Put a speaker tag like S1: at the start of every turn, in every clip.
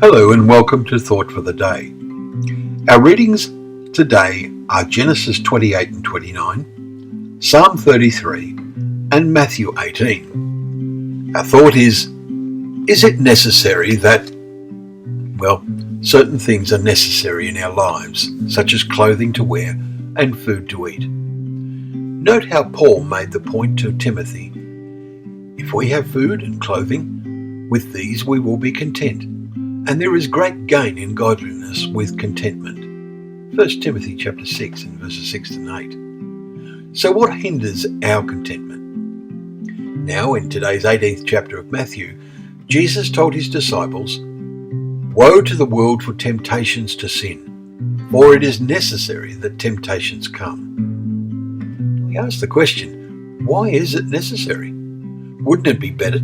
S1: Hello and welcome to Thought for the Day. Our readings today are Genesis 28 and 29, Psalm 33 and Matthew 18. Our thought is it necessary that, certain things are necessary in our lives, such as clothing to wear and food to eat. Note how Paul made the point to Timothy, if we have food and clothing, with these we will be content. And there is great gain in godliness with contentment. 1 Timothy chapter 6 and verses 6 and 8. So what hinders our contentment? Now in today's 18th chapter of Matthew, Jesus told his disciples, Woe to the world for temptations to sin, for it is necessary that temptations come. We ask the question, why is it necessary? Wouldn't it be better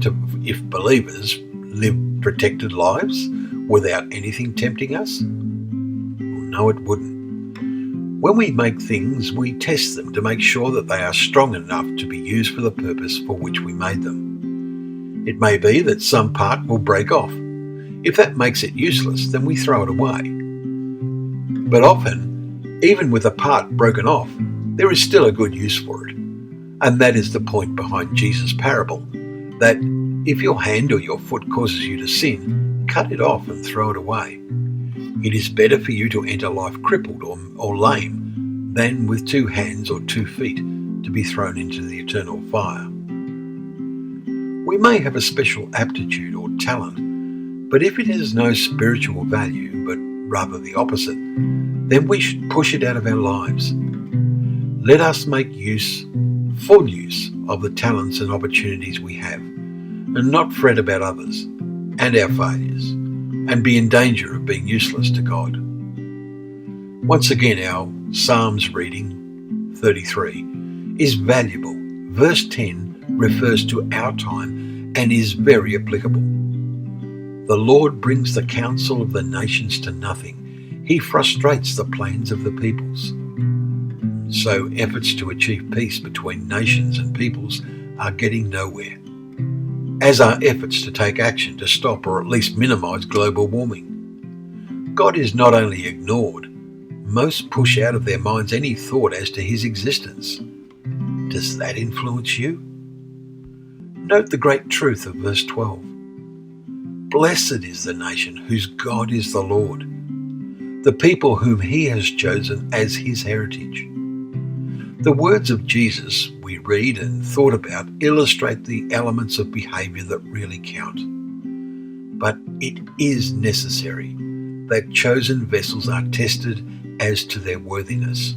S1: if believers lived protected lives without anything tempting us? No, it wouldn't. When we make things, we test them to make sure that they are strong enough to be used for the purpose for which we made them. It may be that some part will break off. If that makes it useless, then we throw it away. But often, even with a part broken off, there is still a good use for it. And that is the point behind Jesus' parable, that if your hand or your foot causes you to sin, cut it off and throw it away. It is better for you to enter life crippled or lame than with 2 hands or 2 feet to be thrown into the eternal fire. We may have a special aptitude or talent, but if it has no spiritual value, but rather the opposite, then we should push it out of our lives. Let us make full use of the talents and opportunities we have, and not fret about others and our failures, and be in danger of being useless to God. Once again, our Psalms reading, 33, is valuable. Verse 10 refers to our time and is very applicable. The Lord brings the counsel of the nations to nothing. He frustrates the plans of the peoples. So efforts to achieve peace between nations and peoples are getting nowhere, as are efforts to take action to stop or at least minimize global warming. God is not only ignored, most push out of their minds any thought as to his existence. Does that influence you? Note the great truth of verse 12. Blessed is the nation whose God is the Lord, the people whom he has chosen as his heritage. The words of Jesus we read and thought about illustrate the elements of behaviour that really count. But it is necessary that chosen vessels are tested as to their worthiness.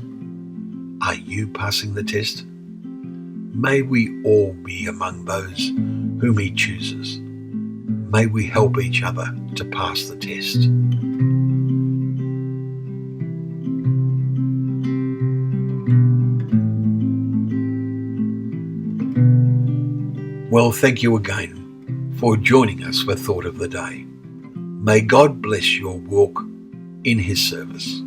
S1: Are you passing the test? May we all be among those whom he chooses. May we help each other to pass the test. Well, thank you again for joining us for Thought of the Day. May God bless your walk in his service.